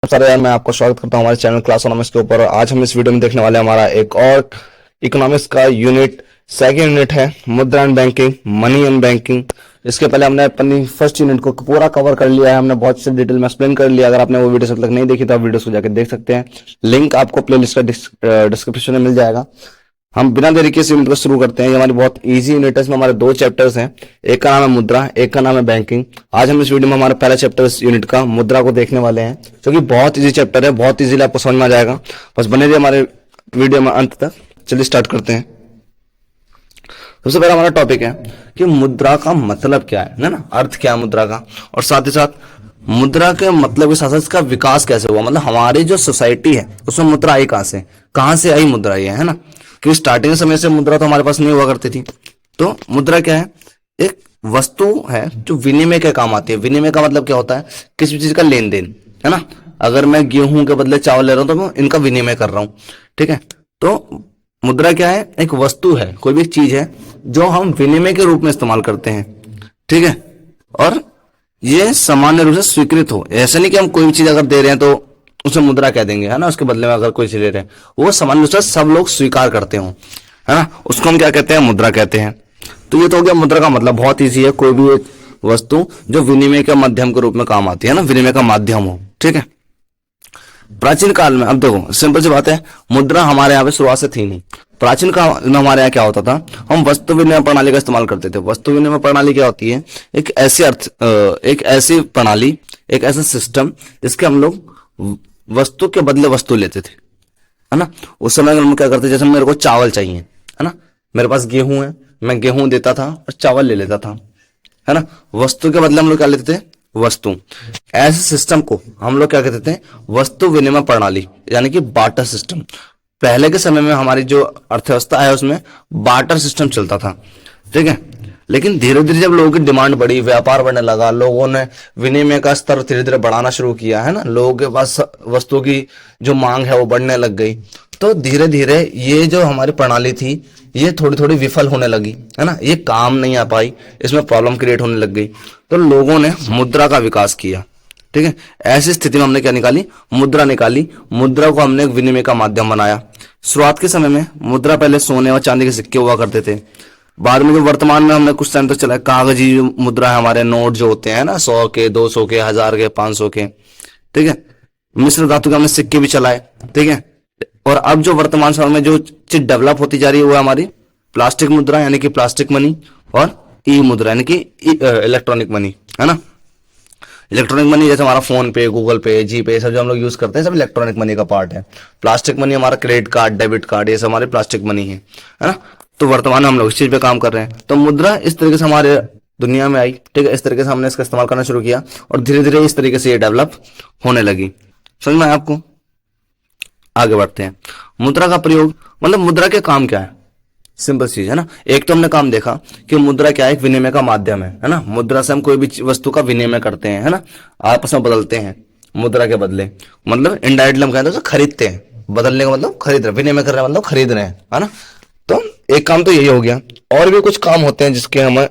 सारे यार, मैं आपको स्वागत करता हूँ हमारे चैनल क्लास इकोनॉमिक्स के ऊपर। आज हम इस वीडियो में देखने वाले हैं हमारा एक और इकोनॉमिक्स का यूनिट, सेकंड यूनिट है मुद्रा and banking, money and banking. इसके पहले हमने अपनी फर्स्ट यूनिट को पूरा कवर कर लिया है, हमने बहुत से डिटेल में एक्सप्लेन कर लिया। अगर आपने वो वीडियो अब तक नहीं देखी तो आप वीडियो को जाकर देख सकते हैं। लिंक आपको प्लेलिस्ट का डिस्क्रिप्शन में मिल जाएगा। हम बिना देरी के इस यूनिट को शुरू करते हैं। ये हमारी बहुत इजी यूनिट है, इसमें हमारे दो चैप्टर्स हैं, एक का नाम है मुद्रा, एक का नाम है बैंकिंग। आज हम इस वीडियो में हमारा पहला चैप्टर इस यूनिट का मुद्रा को देखने वाले हैं, जो कि बहुत इजी चैप्टर है, बहुत इजीली आपको समझ में आ जाएगा। बस बने रहिए हमारे वीडियो में अंत तक। चलिए स्टार्ट करते हैं। सबसे पहला हमारा टॉपिक है कि मुद्रा का मतलब क्या है ना, अर्थ क्या है मुद्रा का, और साथ ही साथ मुद्रा के मतलब के साथ साथ इसका विकास कैसे हुआ, मतलब हमारी जो सोसाइटी है उसमें मुद्रा आई कहां से आई मुद्रा ये, है ना। क्योंकि स्टार्टिंग समय से मुद्रा तो हमारे पास नहीं हुआ करती थी। तो मुद्रा क्या है? एक वस्तु है जो विनिमय के काम आती है। विनिमय का मतलब क्या होता है? किसी चीज का लेन देन, है ना। अगर मैं गेहूं के बदले चावल ले रहा हूं तो मैं इनका विनिमय कर रहा हूं, ठीक है। तो मुद्रा क्या है? एक वस्तु है, कोई भी चीज है जो हम विनिमय के रूप में इस्तेमाल करते हैं, ठीक है। और ये सामान्य रूप से स्वीकृत हो। ऐसा नहीं कि हम कोई भी चीज अगर दे रहे हैं तो उसे मुद्रा कह देंगे, है ना। उसके बदले में अगर कोई चीज ले रहे हैं, वो सामान्य रूप से सब लोग स्वीकार करते हो, है ना, उसको हम क्या कहते हैं? मुद्रा कहते हैं। तो ये तो हो गया मुद्रा का मतलब। बहुत ईजी है, कोई भी एक वस्तु जो विनिमय के माध्यम के रूप में काम आती है ना, विनिमय का माध्यम हो, ठीक है। प्राचीन काल में, अब देखो सिंपल सी बात है, मुद्रा हमारे यहाँ पे शुरुआत से थी नहीं। प्राचीन काल में हमारे यहाँ क्या होता था, हम वस्तु विनिमय प्रणाली का इस्तेमाल करते थे। वस्तु विनिमय प्रणाली क्या होती है? एक ऐसी प्रणाली, एक ऐसा सिस्टम जिसके हम लोग वस्तु के बदले वस्तु लेते थे, है ना। उस समय हम क्या करते, जैसे मेरे को चावल चाहिए, है ना, मेरे पास गेहूं है, मैं गेहूं देता था और चावल ले लेता था, है ना। वस्तु के बदले हम लोग क्या लेते थे? वस्तु। ऐसे सिस्टम को हम लोग क्या कहते थे? वस्तु विनिमय प्रणाली, यानी कि बार्टर सिस्टम। पहले के समय में हमारी जो अर्थव्यवस्था है उसमें बार्टर सिस्टम चलता था, ठीक है। लेकिन धीरे धीरे जब लोगों की डिमांड बढ़ी, व्यापार बढ़ने लगा, लोगों ने विनिमय का स्तर धीरे धीरे बढ़ाना शुरू किया, है ना, लोगों के पास वस्तुओं की जो मांग है वो बढ़ने लग गई। तो धीरे धीरे ये जो हमारी प्रणाली थी ये थोड़ी थोड़ी विफल होने लगी, है ना, ये काम नहीं आ पाई, इसमें प्रॉब्लम क्रिएट होने लग गई। तो लोगों ने मुद्रा का विकास किया, ठीक है। ऐसी स्थिति में हमने क्या निकाली? मुद्रा निकाली। मुद्रा को हमने एक विनिमय का माध्यम बनाया। शुरुआत के समय में मुद्रा पहले सोने और चांदी के सिक्के हुआ करते थे। बाद में जो वर्तमान में हमने कुछ टाइम तक चला कागजी मुद्रा है, हमारे नोट जो होते हैं ना, 100 के, 200 के, 1000 के, 500 के, ठीक है। मिश्र धातु के हमने सिक्के भी चलाए, ठीक है। और अब जो वर्तमान समय में जो चीज डेवलप होती जा रही है वो है हमारी प्लास्टिक मुद्रा, यानी कि प्लास्टिक मनी, और ई मुद्रा यानी कि इलेक्ट्रॉनिक मनी, है ना। इलेक्ट्रॉनिक मनी जैसे हमारा फोन पे, गूगल पे, जी पे, सब जो हम लोग यूज करते हैं सब इलेक्ट्रॉनिक मनी का पार्ट है। प्लास्टिक मनी हमारा क्रेडिट कार्ड, डेबिट कार्ड, ये सब हमारे प्लास्टिक मनी है ना। तो वर्तमान में हम लोग इस चीज पे काम कर रहे हैं। तो मुद्रा इस तरीके से हमारे दुनिया में आई, ठीक है। इस तरीके से हमने इसका इस्तेमाल करना शुरू किया और धीरे धीरे इस तरीके से ये डेवलप होने लगी। समझ में आया आपको? आगे बढ़ते हैं। मुद्रा का प्रयोग, मतलब मुद्रा के काम क्या है? सिंपल चीज है ना। एक तो हमने काम देखा कि मुद्रा क्या है? एक विनिमय का माध्यम है ना। मुद्रा से हम कोई भी वस्तु का विनिमय करते हैं, है ना, आपस में बदलते हैं मुद्रा के बदले। मतलब इनडायरेक्टली हम कहते हैं खरीदते हैं, बदलने का मतलब खरीद रहे, विनिमय कर रहे हैं मतलब खरीद रहे हैं, है ना। तो एक काम तो यही हो गया। और भी कुछ काम होते हैं जिसके हम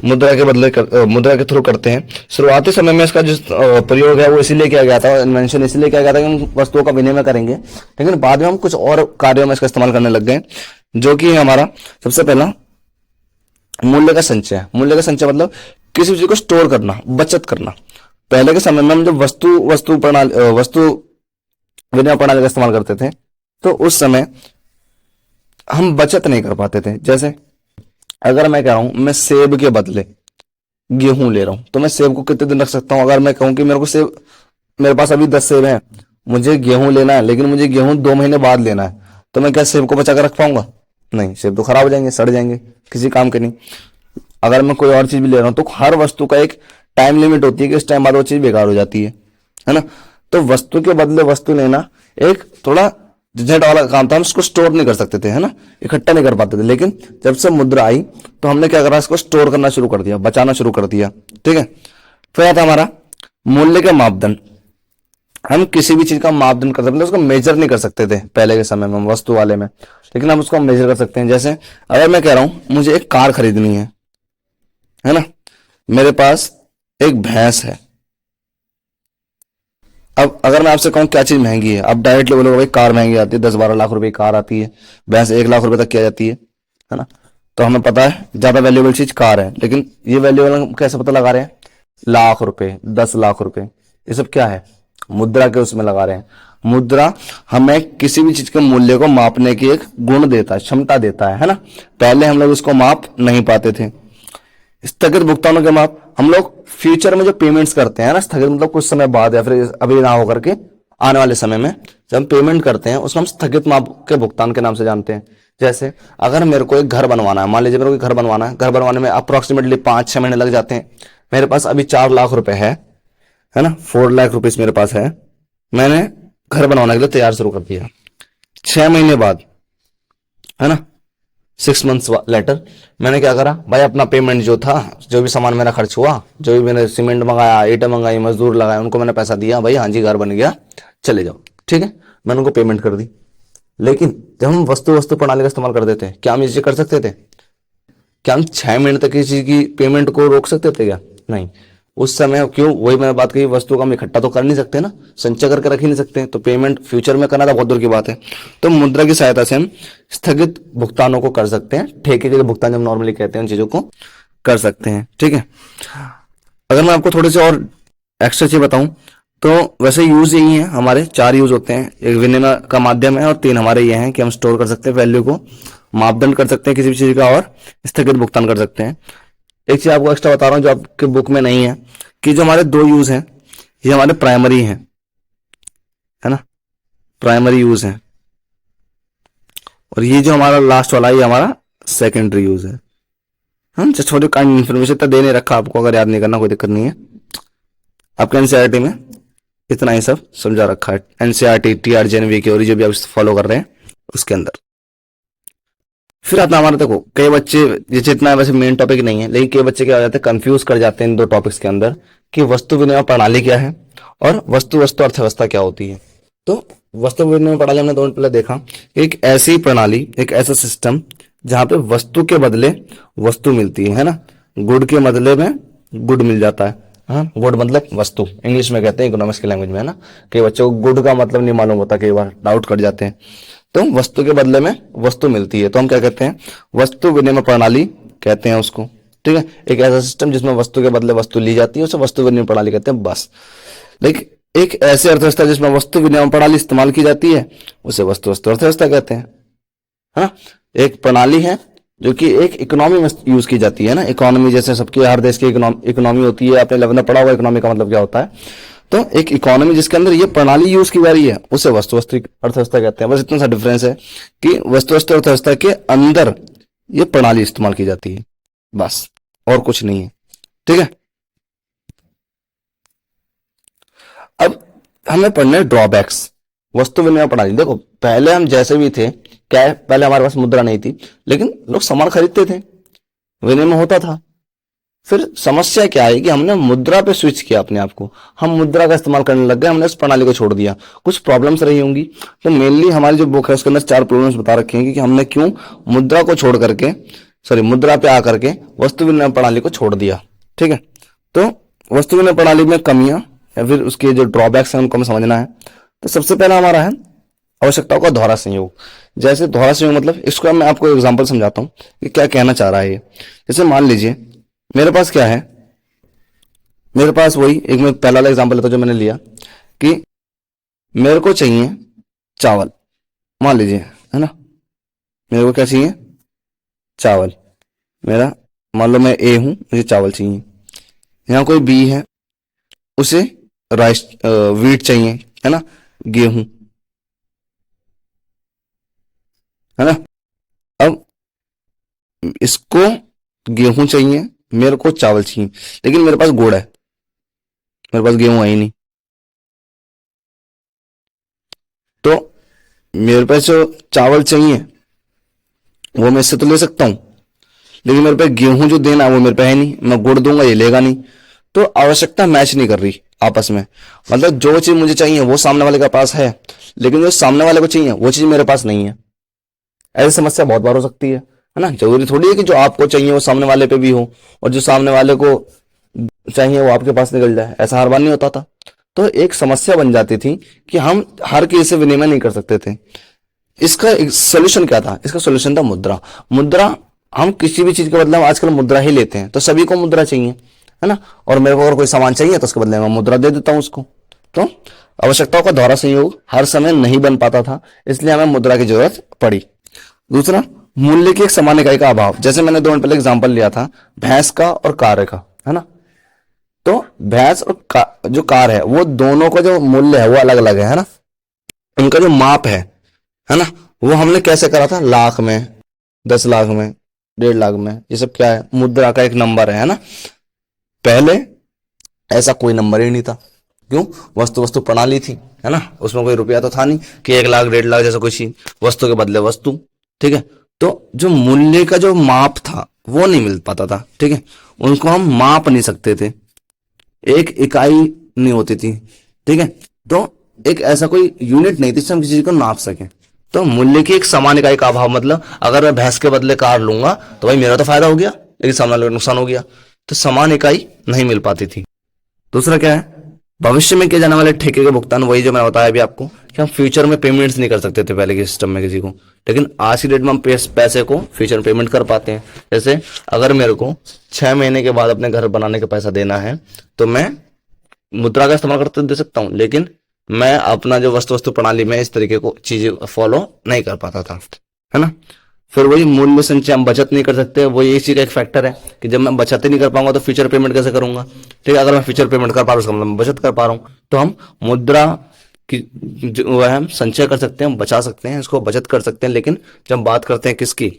मुद्रा के बदले मुद्रा के थ्रू करते हैं। शुरुआती समय में इसका जो प्रयोग है वो इसीलिए किया गया था, इन्वेंशन इसलिए किया गया था कि हम वस्तुओं का विनिमय करेंगे। लेकिन बाद में हम कुछ और कार्यों में इसका इस्तेमाल करने लग गए, जो कि हमारा सबसे पहला मूल्य का संचय। मूल्य का संचय मतलब किसी चीज को स्टोर करना, बचत करना। पहले के समय में हम जब वस्तु विनिमय प्रणाली का इस्तेमाल करते थे तो उस समय हम बचत नहीं कर पाते थे। जैसे अगर मैं कह रहा हूं मैं सेब के बदले गेहूं ले रहा हूं, तो मैं सेब को कितने दिन रख सकता हूं? अगर मैं कहूं कि मेरे पास अभी 10 सेब हैं, मुझे गेहूं लेना है, लेकिन मुझे गेहूं 2 महीने बाद लेना है, तो मैं क्या सेब को बचा कर रख पाऊंगा? नहीं, सेब तो खराब हो जाएंगे, सड़ जाएंगे, किसी काम के नहीं। अगर मैं कोई और चीज भी ले रहा हूं तो हर वस्तु का एक टाइम लिमिट होती है कि इस टाइम बाद वो चीज बेकार हो जाती है ना। तो वस्तु के बदले वस्तु लेना एक थोड़ा झंझट वाला काम था। हम इसको स्टोर नहीं कर सकते थे, है ना, इकट्ठा नहीं कर पाते थे। लेकिन जब से मुद्रा आई तो हमने क्या करा? इसको स्टोर करना शुरू कर दिया, बचाना शुरू कर दिया, ठीक है। फिर आता हमारा मूल्य के मापदंड। हम किसी भी चीज का मापदंड कर सकते, उसको मेजर नहीं कर सकते थे पहले के समय में वस्तु वाले में, लेकिन हम उसको मेजर कर सकते हैं। जैसे अगर मैं कह रहा हूं मुझे एक कार खरीदनी है ना, मेरे पास एक भैंस है, अब अगर मैं आपसे कहूँ क्या चीज महंगी है, आप डायरेक्टली बोलोगे भाई कार महंगी आती है, 10-12 लाख रुपए की कार आती है, भैंस 1 लाख रुपए तक की आ जाती है ना। तो हमें पता है ज्यादा वैल्यूएबल चीज कार है, लेकिन ये वैल्यूएबल हम कैसे पता लगा रहे हैं? लाख रुपए, 10 लाख रुपए, ये सब क्या है? मुद्रा के उसमें लगा रहे हैं। मुद्रा हमें किसी भी चीज के मूल्य को मापने की एक गुण देता है, क्षमता देता है ना। पहले हम लोग उसको माप नहीं पाते थे। स्थगित भुगतानों के माप, हम लोग फ्यूचर में जो पेमेंट्स करते हैं ना, स्थगित मतलब कुछ समय बाद या फिर अभी ना होकर के आने वाले समय में जब हम पेमेंट करते हैं उसको हम स्थगित माप के भुगतान के नाम से जानते हैं। जैसे अगर मेरे को एक घर बनवाना है, मान लीजिए मेरे को एक घर बनवाना है, घर बनवाने में अप्रोक्सीमेटली 5-6 महीने लग जाते हैं। मेरे पास अभी 4 लाख रुपए है ना, 4 लाख रुपीज मेरे पास है, मैंने घर बनवाने के लिए तैयार शुरू कर दिया। 6 महीने बाद, है ना, 6 मंथ्स लेटर, मैंने क्या करा भाई, अपना पेमेंट जो था, जो भी सामान मेरा खर्च हुआ, जो भी मैंने सीमेंट मंगाया, ईंटें मंगाई, मजदूर लगाए, उनको मैंने पैसा दिया, भाई हाँ जी घर बन गया, चले जाओ, ठीक है, मैंने उनको पेमेंट कर दी। लेकिन जब हम वस्तु वस्तु प्रणाली का इस्तेमाल कर देते हैं, क्या हम ये चीज कर सकते थे? क्या हम 6 महीने तक किसी चीज की पेमेंट को रोक सकते थे क्या? नहीं। उस समय क्यों, वही मैंने बात कही, वस्तु का हम इकट्ठा तो कर नहीं सकते ना, संचय करके रख ही नहीं सकते, तो पेमेंट फ्यूचर में करना तो बहुत दूर की बात है। तो मुद्रा की सहायता से हम स्थगित भुगतानों को कर सकते हैं, ठेके के भुगतान जब नॉर्मली कहते हैं उन चीजों को कर सकते हैं, ठीक है। अगर मैं आपको थोड़े से और एक्स्ट्रा चीज बताऊं तो वैसे यूज यही है, हमारे 4 यूज होते हैं। एक विनिमय का माध्यम है और 3 हमारे ये हैं कि हम स्टोर कर सकते हैं वैल्यू को, मापदंड कर सकते हैं किसी भी चीज का, और स्थगित भुगतान कर सकते हैं। एक चीज आपको एक्स्ट्रा बता रहा हूं जो आपके बुक में नहीं है, कि जो हमारे 2 यूज हैं ये हमारे प्राइमरी हैं, है ना, प्राइमरी यूज है, और ये जो हमारा लास्ट वाला ये हमारा सेकेंडरी यूज है। हम छोटे काइंड इन्फॉर्मेशन तो दे नहीं रखा आपको, अगर याद नहीं करना कोई दिक्कत नहीं है। आपके एनसीईआरटी में इतना ही सब समझा रखा है, एनसीईआरटी, टीआरजेएनवी की, और जो भी आप फॉलो कर रहे हैं उसके अंदर। फिर आता हमारा, देखो कई बच्चे, जैसे इतना वैसे मेन टॉपिक नहीं है, लेकिन कई बच्चे क्या हो जाते हैं, कंफ्यूज कर जाते हैं इन 2 टॉपिक्स के अंदर, कि वस्तु विनिमय प्रणाली क्या है और वस्तु वस्तु अर्थव्यवस्था क्या होती है। तो वस्तु विनिमय प्रणाली हमने दोनों पहले देखा, एक ऐसी प्रणाली, एक ऐसा सिस्टम जहां पे वस्तु के बदले वस्तु मिलती है ना, गुड के बदले में गुड मिल जाता है। हाँ, गुड मतलब वस्तु, इंग्लिश में कहते हैं, इकोनॉमिक्स की लैंग्वेज में, है ना। कई बच्चों को गुड का मतलब नहीं मालूम होता, कई बार डाउट कर जाते हैं। तो वस्तु के बदले में वस्तु मिलती है तो हम क्या कहते हैं? वस्तु विनिमय प्रणाली कहते हैं उसको, ठीक है। एक ऐसा सिस्टम जिसमें वस्तु के बदले वस्तु ली जाती है उसे वस्तु विनिमय प्रणाली कहते हैं, बस। लेकिन एक ऐसी अर्थव्यवस्था जिसमें वस्तु विनिमय प्रणाली इस्तेमाल की जाती है उसे वस्तु वस्तु अर्थव्यवस्था कहते हैं, है ना। एक प्रणाली है जो कि एक इकोनॉमी में यूज की जाती है ना, इकोनॉमी जैसे सबकी, हर देश की इकोनॉमी होती है, आपने 11 में पढ़ा हुआ इकोनॉमी का मतलब क्या होता है। तो एक इकोनॉमी जिसके अंदर ये प्रणाली यूज की जा रही है उसे वस्तु वस्तु अर्थव्यवस्था कहते हैं। बस इतना सा डिफरेंस है कि वस्तु वस्तु अर्थव्यवस्था के अंदर ये प्रणाली इस्तेमाल की जाती है, बस, और कुछ नहीं है, ठीक है। अब हमें पढ़ने ड्रॉबैक्स वस्तु विनिमय प्रणाली। देखो पहले हम जैसे भी थे, क्या है, पहले हमारे पास मुद्रा नहीं थी, लेकिन लोग सामान खरीदते थे, विनिमय होता था। फिर समस्या क्या है कि हमने मुद्रा पे स्विच किया अपने आप को, हम मुद्रा का इस्तेमाल करने लग गए, हमने उस प्रणाली को छोड़ दिया। कुछ प्रॉब्लम्स रही होंगी, तो मेनली हमारी जो बुक है उसके अंदर 4 प्रॉब्लम्स बता रखे हैं कि हमने क्यों मुद्रा को छोड़ करके, सॉरी, मुद्रा पे आकर के वस्तु विनिमय प्रणाली को छोड़ दिया, ठीक है। तो वस्तु विनिमय प्रणाली में कमियां या फिर उसके जो ड्रॉबैक्स हैं उनको हमें समझना है। तो सबसे पहला हमारा है आवश्यकताओं का दोहरा संयोग। जैसे दोहरा संयोग मतलब, इसको मैं आपको एग्जांपल समझाता हूं कि क्या कहना चाह रहा है ये। जैसे मान लीजिए मेरे पास क्या है, मेरे पास वही एक, मैं पहला वाला एग्जांपल लेता हूं जो मैंने लिया, कि मेरे को चाहिए चावल, मान लीजिए, है ना, मेरे को क्या चाहिए? चावल। मेरा, मान लो मैं ए हूं, मुझे चावल चाहिए। यहाँ कोई बी है, उसे राइस वीट चाहिए, है ना, गेहूं, है ना। अब इसको गेहूं चाहिए, मेरे को चावल चाहिए, लेकिन मेरे पास गुड़ है, मेरे पास गेहूं है ही नहीं। तो मेरे पास जो चावल चाहिए वो मैं इससे तो ले सकता हूं, लेकिन मेरे पास गेहूं जो देना है वो मेरे पे है नहीं, मैं गुड़ दूंगा ये लेगा नहीं। तो आवश्यकता मैच नहीं कर रही आपस में, मतलब जो चीज मुझे चाहिए वो सामने वाले के पास है, लेकिन जो सामने वाले को चाहिए वो चीज मेरे पास नहीं है। ऐसी समस्या बहुत बार हो सकती है ना। जरूरी थोड़ी है कि जो आपको चाहिए वो सामने वाले पे भी हो, और जो सामने वाले को चाहिए वो आपके पास निकल जाए, ऐसा हर बार नहीं होता था। तो एक समस्या बन जाती थी कि हम हर किसी से विनिमय नहीं कर सकते थे। इसका एक सोल्यूशन क्या था? इसका सोल्यूशन था मुद्रा। मुद्रा, हम किसी भी चीज के बदले में आजकल मुद्रा ही लेते हैं, तो सभी को मुद्रा चाहिए, है ना। और मेरे को अगर कोई सामान चाहिए तो उसके बदले में मुद्रा दे देता हूं उसको। तो आवश्यकताओं का दोहरा संयोग हर समय नहीं बन पाता था, इसलिए हमें मुद्रा की जरूरत पड़ी। दूसरा, मूल्य की एक समान इकाई का अभाव। जैसे मैंने 2 मिनट पहले एग्जाम्पल लिया था भैंस का और कार का, है ना। तो भैंस और जो कार है, वो दोनों का जो मूल्य है वो अलग अलग है ना। उनका जो माप है ना, वो हमने कैसे करा था? लाख में, 10 लाख में, 1.5 लाख में। ये सब क्या है? मुद्रा का एक नंबर है ना। पहले ऐसा कोई नंबर ही नहीं था। क्यों? वस्तु वस्तु प्रणाली थी, है ना। उसमें कोई रुपया तो था नहीं कि 1 लाख 1.5 लाख जैसा कोई चीज, वस्तु के बदले वस्तु, ठीक है। तो जो मूल्य का जो माप था वो नहीं मिल पाता था, ठीक है। उनको हम माप नहीं सकते थे, एक इकाई नहीं होती थी, ठीक है। तो एक ऐसा कोई यूनिट नहीं थी जिससे हम किसी चीज को नाप सके। तो मूल्य की एक समान इकाई का अभाव, मतलब अगर मैं भैंस के बदले कार लूंगा तो भाई मेरा तो फायदा हो गया, लेकिन सामने वाले को नुकसान हो गया। तो समान इकाई नहीं मिल पाती थी। दूसरा क्या है? भविष्य में किए जाने वाले ठेके के भुगतान, वही जो मैंने बताया अभी आपको कि हम फ्यूचर में पेमेंट्स नहीं कर सकते थे पहले के सिस्टम में किसी को, लेकिन आज की डेट में हम पैसे को फ्यूचर पेमेंट कर पाते हैं। जैसे अगर मेरे को 6 महीने के बाद अपने घर बनाने का पैसा देना है तो मैं मुद्रा का इस्तेमाल करते दे सकता हूं, लेकिन मैं अपना जो वस्तु प्रणाली में इस तरीके को चीजें फॉलो नहीं कर पाता था, है ना। फिर वही मूल्य संचय, हम बचत नहीं कर सकते, वो ये चीज का एक फैक्टर है कि जब मैं बचत ही नहीं कर पाऊंगा तो फ्यूचर पेमेंट कैसे करूंगा, ठीक है। अगर मैं फ्यूचर पेमेंट कर पा रहा हूँ उसका मतलब मैं बचत कर पा रहा हूँ। तो हम मुद्रा की जो है हम संचय कर सकते हैं, हम बचा सकते हैं, इसको बचत कर सकते हैं। लेकिन जब बात करते हैं किसकी,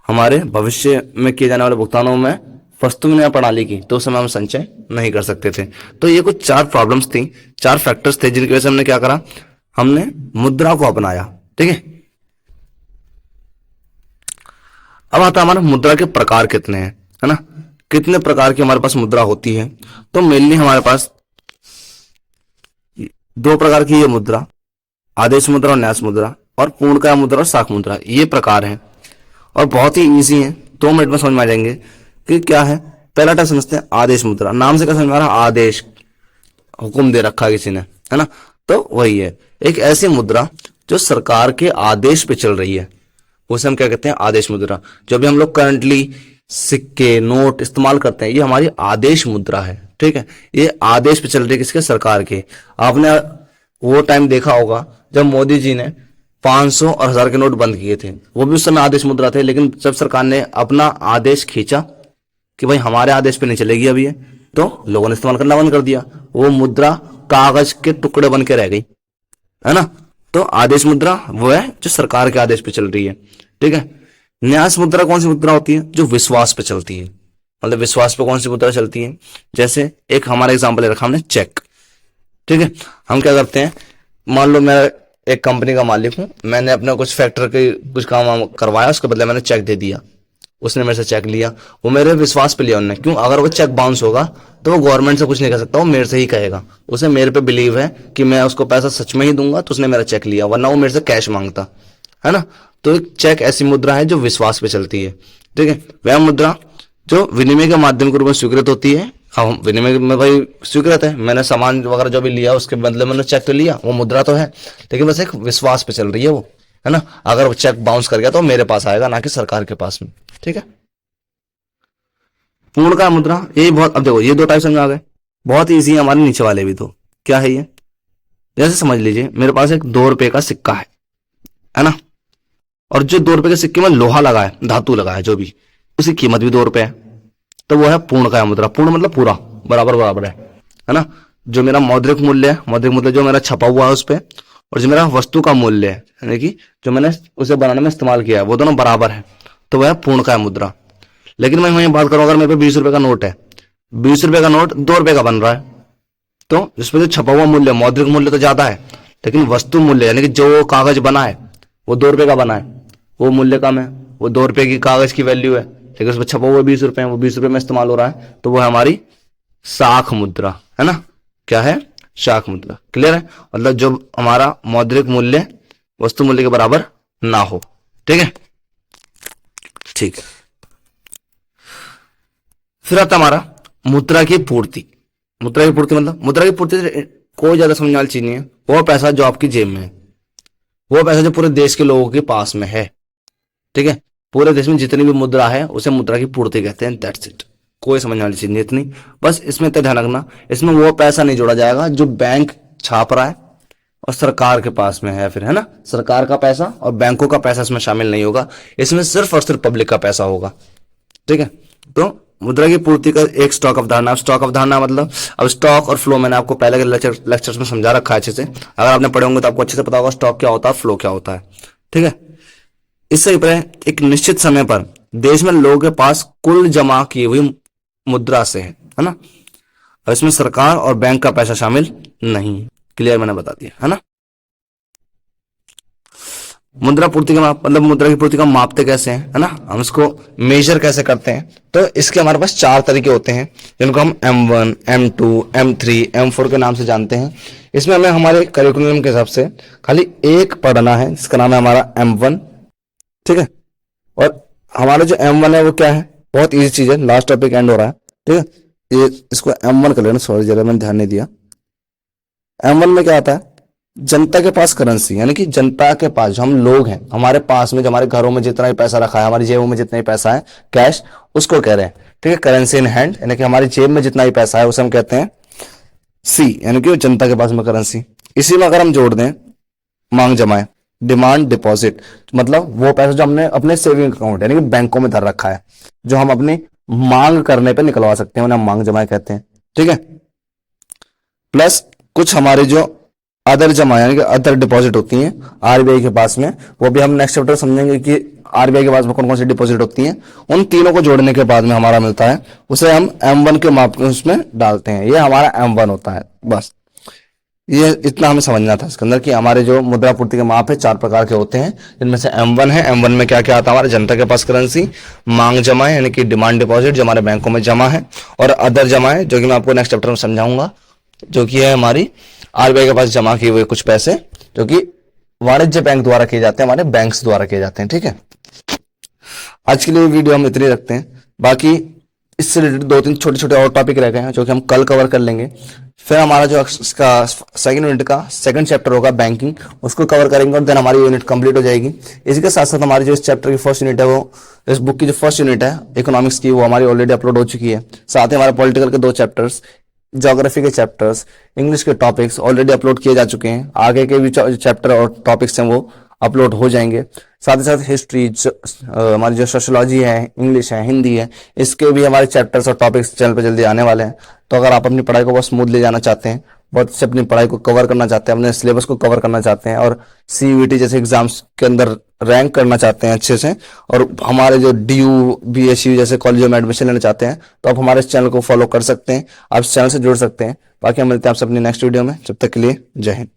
हमारे भविष्य में किए जाने वाले भुगतानों में वस्तु विनिमय प्रणाली की, तो उस समय हम संचय नहीं कर सकते थे। तो ये कुछ 4 प्रॉब्लम्स थी, 4 फैक्टर्स थे जिनकी वजह से हमने क्या करा, हमने मुद्रा को अपनाया, ठीक है। अब आता है हमारा मुद्रा के प्रकार कितने हैं, है ना। कितने प्रकार की हमारे पास मुद्रा होती है? तो मेनली हमारे पास 2 प्रकार की ये मुद्रा, आदेश मुद्रा और न्यास मुद्रा, और पूर्णकाय मुद्रा और शाख मुद्रा, ये प्रकार हैं। और बहुत ही इजी है, 2 मिनट में समझ में आ जाएंगे कि क्या है। पहला टाइप समझते हैं आदेश मुद्रा। नाम से क्या समझ में आ रहा है? आदेश, हुक्म दे रखा है किसी ने, है ना। तो वही है, एक ऐसी मुद्रा जो सरकार के आदेश पे चल रही है, उसे हम क्या कहते हैं? आदेश मुद्रा। जो भी हम लोग करंटली सिक्के नोट इस्तेमाल करते हैं, ये हमारी आदेश मुद्रा है, ठीक है। ये आदेश पे चल रही है, किसके? सरकार के। आपने वो टाइम देखा होगा जब मोदी जी ने 500 और 1000 के नोट बंद किए थे, वो भी उस समय आदेश मुद्रा थे। लेकिन जब सरकार ने अपना आदेश खींचा कि भाई हमारे आदेश पे नहीं चलेगी अब ये, तो लोगों ने इस्तेमाल करना बंद कर दिया। वो मुद्रा कागज के टुकड़े बन के रह गई, है ना। तो आदेश मुद्रा वो है जो सरकार के आदेश पे चल रही है, ठीक है। न्यास मुद्रा कौन सी मुद्रा होती है? जो विश्वास पे चलती है। मतलब विश्वास पे कौन सी मुद्रा चलती है? जैसे एक हमारा एग्जांपल ले रखा हमने, चेक, ठीक है। हम क्या करते हैं, मान लो मैं एक कंपनी का मालिक हूं, मैंने अपने कुछ फैक्ट्री के कुछ काम करवाया, उसके बदले मैंने चेक दे दिया, उसने मेरे से चेक लिया, वो मेरे विश्वास पे लिया उन्होंने। क्यों? अगर वो चेक बाउंस होगा तो वो गवर्नमेंट से कुछ नहीं कर सकता, वो मेरे से ही कहेगा। उसे मेरे पे बिलीव है कि मैं उसको पैसा सच में ही दूंगा, तो उसने मेरा चेक लिया, वरना वो मेरे से कैश मांगता, है ना। तो एक चेक ऐसी मुद्रा है जो विश्वास पे चलती है, ठीक है। वह मुद्रा जो विनिमय के माध्यम के रूप में स्वीकृत होती है। हाँ, विनिमय में भाई स्वीकृत है, मैंने सामान वगैरह जो भी लिया उसके बदले मैंने चेक तो लिया, वो मुद्रा तो है, लेकिन बस एक विश्वास पे चल रही है वो, है ना। अगर वो चेक बाउंस कर गया तो मेरे पास आएगा, ना कि सरकार के पास में, ठीक है। पूर्णकाय मुद्रा, ये बहुत, अब देखो ये 2 टाइप समझ आ गए, बहुत ही इजी है। हमारे नीचे वाले भी तो क्या है ये, जैसे समझ लीजिए मेरे पास एक 2 रुपए का सिक्का है ना। और जो 2 रुपए के सिक्के में लोहा लगा है, धातु लगा है जो भी, उसकी कीमत भी 2 रुपए है, तो वो है पूर्णकाय मुद्रा। पूर्ण मतलब पूरा, बराबर बराबर है ना। जो मेरा मौद्रिक मूल्य है, मौद्रिक मूल्य जो मेरा छपा हुआ है उस पर, और जो मेरा वस्तु का मूल्य है, यानी कि जो मैंने उसे बनाने में इस्तेमाल किया है, वो दोनों बराबर है, तो वह है पूर्णकाय मुद्रा। लेकिन मैं वही बात करूं, अगर मेरे पे 20 रुपए का नोट है, 20 रुपए का नोट 2 रुपए का बन रहा है, तो जिसपे जो छपा हुआ मूल्य, मौद्रिक मूल्य तो ज्यादा है, लेकिन वस्तु मूल्य यानी कि जो कागज बना है वो 2 रुपए का बना है, वो मूल्य कम है, वो 2 रुपए की कागज की वैल्यू है, लेकिन उसमें छपा हुआ 20 रुपए है, वो 20 रुपए में इस्तेमाल हो रहा है, तो वो है हमारी शाख मुद्रा, है ना। क्या है? शाख मुद्रा। क्लियर है? मतलब जो हमारा मौद्रिक मूल्य वस्तु मूल्य के बराबर ना हो, ठीक है। ठीक है, फिर आता हमारा मुद्रा की पूर्ति। मुद्रा की पूर्ति मतलब, मुद्रा की पूर्ति कोई ज्यादा समझने वाली चीज नहीं है। वो पैसा जो आपकी जेब में है, वो पैसा जो पूरे देश के लोगों के पास में है, ठीक है, पूरे देश में जितनी भी मुद्रा है उसे मुद्रा की पूर्ति कहते हैं। That's it. कोई समझने वाली चीज नहीं इतनी, बस इसमें तो ध्यान रखना, इसमें वो पैसा नहीं जोड़ा जाएगा जो बैंक छाप रहा है और सरकार के पास में है, फिर है ना, सरकार का पैसा और बैंकों का पैसा इसमें शामिल नहीं होगा। इसमें सिर्फ और सिर्फ पब्लिक का पैसा होगा, ठीक है। तो मुद्रा की पूर्ति का एक स्टॉक अवधारणा। स्टॉक अवधारणा मतलब, अब स्टॉक और फ्लो मैंने आपको पहले के लेक्चर्स में समझा रखा है अच्छे से, अगर आपने पढ़े होंगे तो आपको अच्छे से पता होगा स्टॉक क्या होता है, फ्लो क्या होता है, ठीक है। इससे एक निश्चित समय पर देश में लोगों के पास कुल जमा की हुई मुद्रा से है ना, और इसमें सरकार और बैंक का पैसा शामिल नहीं। क्लियर, मैंने बता दिया है ना। मुद्रा पूर्ति का माप मतलब मुद्रा की पूर्ति का मापते कैसे हैं, है ना, हम इसको मेजर कैसे करते हैं। तो इसके हमारे पास 4 तरीके होते हैं जिनको हम M1, M2, M3, M4 के नाम से जानते हैं। इसमें हमें हमारे करिकुलम के हिसाब से खाली एक पढ़ना है जिसका नाम है हमारा M1, ठीक है। और हमारा जो M1 है वो क्या है, बहुत इजी चीज है, लास्ट टॉपिक एंड हो रहा है, ठीक है। ये इसको M1 कर लेना, सॉरी जरा मैंने ध्यान नहीं दिया। M1 में क्या आता है, जनता के पास करेंसी, यानी कि जनता के पास जो हम लोग हैं, हमारे पास में जो हमारे घरों में जितना भी पैसा रखा है, हमारी जेबों में जितना भी पैसा है कैश, उसको कह रहे हैं, ठीक है, करेंसी इन हैंड, यानी कि हमारी जेब में जितना भी पैसा है उसे हम कहते हैं C, यानी कि जनता के पास में करेंसी। इसी में अगर हम जोड़ दें मांग जमाए, डिमांड डिपॉजिट, मतलब वो पैसा जो हमने अपने सेविंग अकाउंट यानी कि बैंकों में धर रखा है, जो हम अपनी मांग करने पे निकलवा सकते हैं, उन्हें हम मांग जमाए कहते हैं, ठीक है। प्लस कुछ हमारे जो अदर जमा यानी कि अदर डिपॉजिट होती हैं आरबीआई के पास में, वो भी हम नेक्स्ट चैप्टर समझेंगे कि आरबीआई के पास में कौन कौन सी डिपॉजिट होती हैं। उन तीनों को जोड़ने के बाद में हमारा मिलता है, उसे हम M1 के माप उसमें डालते हैं, ये हमारा M1 होता है। बस ये इतना हमें समझना था इसके अंदर कि हमारे जो मुद्रा पूर्ति के माप है 4 प्रकार के होते हैं, जिनमें से M1 है। M1 में क्या क्या आता है, हमारे जनता के पास करेंसी, मांग जमा है यानी कि डिमांड डिपॉजिट जो हमारे बैंकों में जमा है, और अदर जमा है जो कि मैं आपको नेक्स्ट चैप्टर में समझाऊंगा, जो कि है हमारी आरबीआई के पास जमा किए हुए कुछ पैसे जो कि वाणिज्य बैंक द्वारा किए जाते हैं, हमारे बैंक्स द्वारा किए जाते हैं, ठीक है। आज के लिए वीडियो हम इतनी रखते हैं, बाकी इससे रिलेटेड 2-3 छोटे छोटे और टॉपिक रह गए हैं जो कि हम कल कवर कर लेंगे। फिर हमारा जो इसका सेकंड यूनिट का सेकंड चैप्टर होगा बैंकिंग, उसको कवर करेंगे और देन हमारी यूनिट कंप्लीट हो जाएगी। इसी के साथ साथ हमारी जो इस चैप्टर की फर्स्ट यूनिट है, वो इस बुक की जो फर्स्ट यूनिट है इकोनॉमिक्स की, वो हमारी ऑलरेडी अपलोड हो चुकी है। साथ ही हमारे पॉलिटिकल के 2 चैप्टर्स, ज्योग्राफी के चैप्टर्स, इंग्लिश के टॉपिक्स ऑलरेडी अपलोड किए जा चुके हैं। आगे के भी चैप्टर और टॉपिक्स हैं वो अपलोड हो जाएंगे। साथ ही साथ हिस्ट्री, हमारी जो सोशियोलॉजी है, इंग्लिश है, हिंदी है, इसके भी हमारे चैप्टर्स और टॉपिक्स चैनल पे जल्दी आने वाले हैं। तो अगर आप अपनी पढ़ाई को बहुत स्मूथ ले जाना चाहते हैं, बहुत अच्छे अपनी पढ़ाई को कवर करना चाहते हैं, अपने सिलेबस को कवर करना चाहते हैं, और सीयूईटी जैसे एग्जाम्स के अंदर रैंक करना चाहते हैं अच्छे से, और हमारे जो DU BSU जैसे कॉलेजों में एडमिशन लेना चाहते हैं, तो आप हमारे इस चैनल को फॉलो कर सकते हैं, आप इस चैनल से जुड़ सकते हैं। बाकी हम मिलते हैं आपसे अपनी नेक्स्ट वीडियो में, जब तक के लिए जय हिंद।